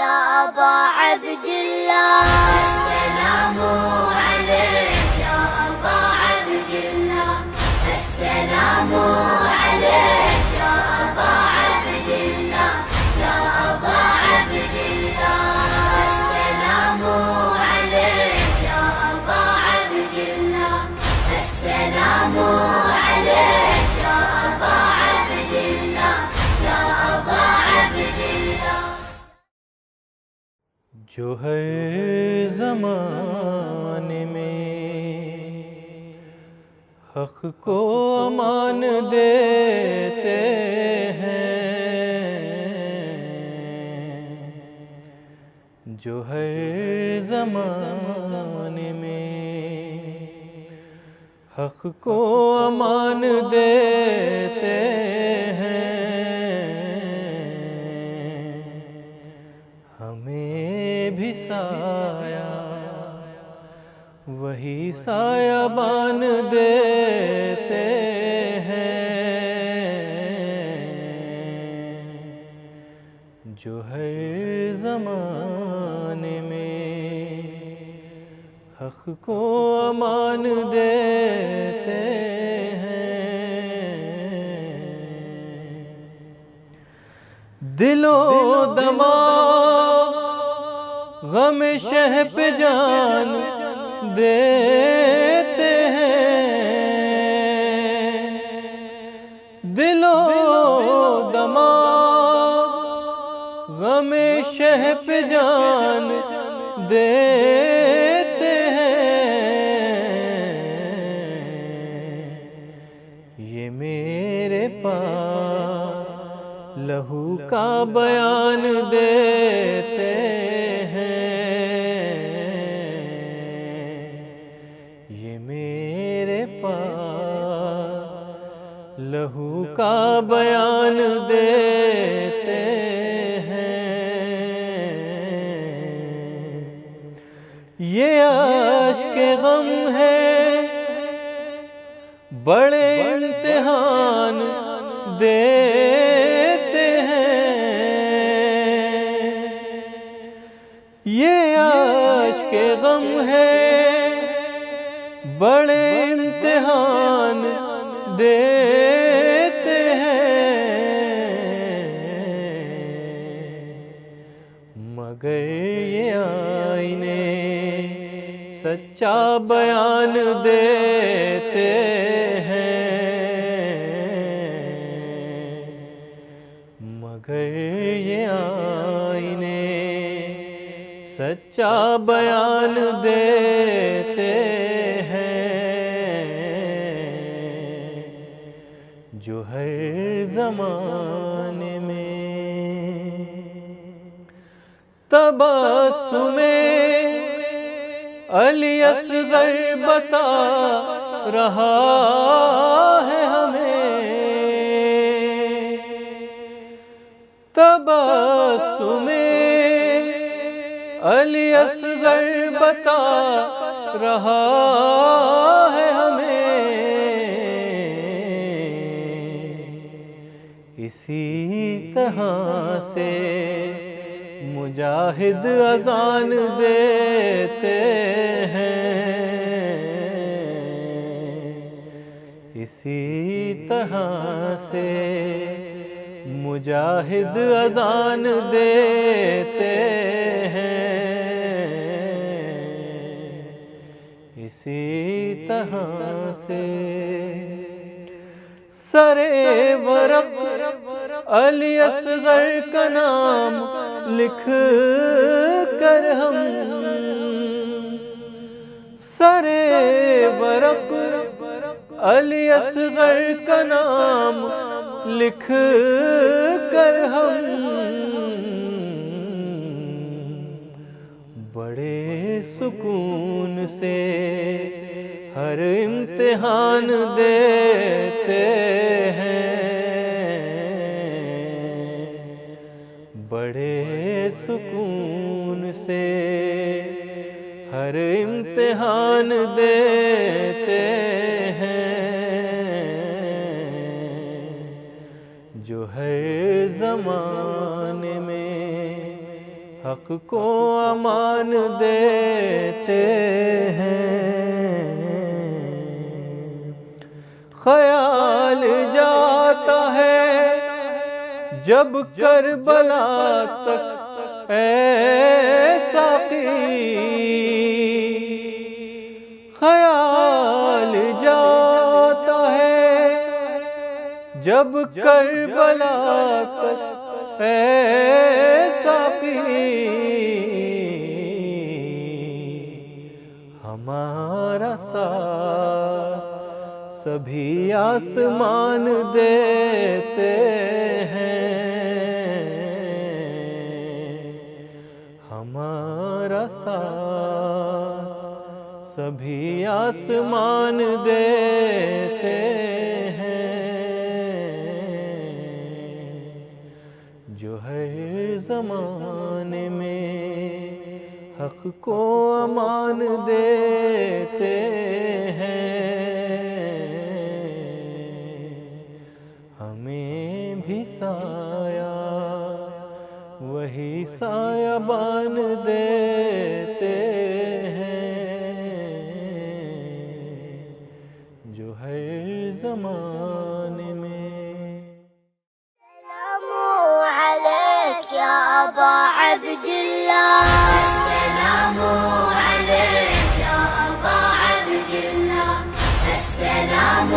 يا أبا عبد الله. السلام عليك يا أبا عبد الله. السلام عليك يا أبا عبد الله. يا أبا عبد الله. السلام عليك يا أبا عبد الله. السلام عليك يا أبا عبد الله. يا أبا عبد الله. جو ہر زمانے میں حق کو امان دیتے ہیں، جو ہر زمانے میں حق کو امان دیتے ہیں، ہمیں بھی سایہ وہی سایہ بان دیتے ہیں، جو ہر زمانے میں حق کو امان دیتے ہیں۔ دل و دماغ غم شہ پہ جان دیتے ہیں، دل و دماغ غم شہ پہ جان دیتے ہیں، یہ میرے پاس لہو کا بیان دیتے ہیں، یہ میرے پاس لہو کا بیان دیتے ہیں، یہ عشق غم ہے بڑے امتحان دیتے ہیں، یہ عشق غم ہے بڑے امتحان دیتے ہیں، مگر یہ آئینے سچا بیان دیتے ہیں، مگر یہ آئینے سچا بیان دیتے ہیں، جو ہر زمانے میں تبسم علی اصغر بتا رہا ہے ہمیں، تبسم علی اصغر بتا رہا ہے ہمیں، اسی طرح سے مجاہد اذان دیتے ہیں، اسی طرح سے مجاہد اذان دیتے ہیں، اسی طرح سے سر ورق علی اصغر کا نام لکھ کر ہم، سر ورق علی اصغر کا نام لکھ کر ہم بڑے سکون سے ہر امتحان دیتے ہیں، بڑے سکون سے ہر امتحان دیتے ہیں، جو ہر زمانے میں حق کو امان دیتے ہیں۔ خیال جاتا ہے جب کربلا تک اے ساقی، خیال جاتا ہے جب کربلا تک اے ساقی، ہمارا ساتھ سبھی آسمان دیتے ہیں، ہمارا ساتھ سبھی آسمان دیتے ہیں، جو ہر زمانے میں حق کو امان دیتے ہیں، ہمیں بھی سایہ وہی سایبان دیتے ہیں، جو ہر زمانے میں۔ السلام عليك يا أبا عبد الله، السلام عليك يا أبا عبد الله، السلام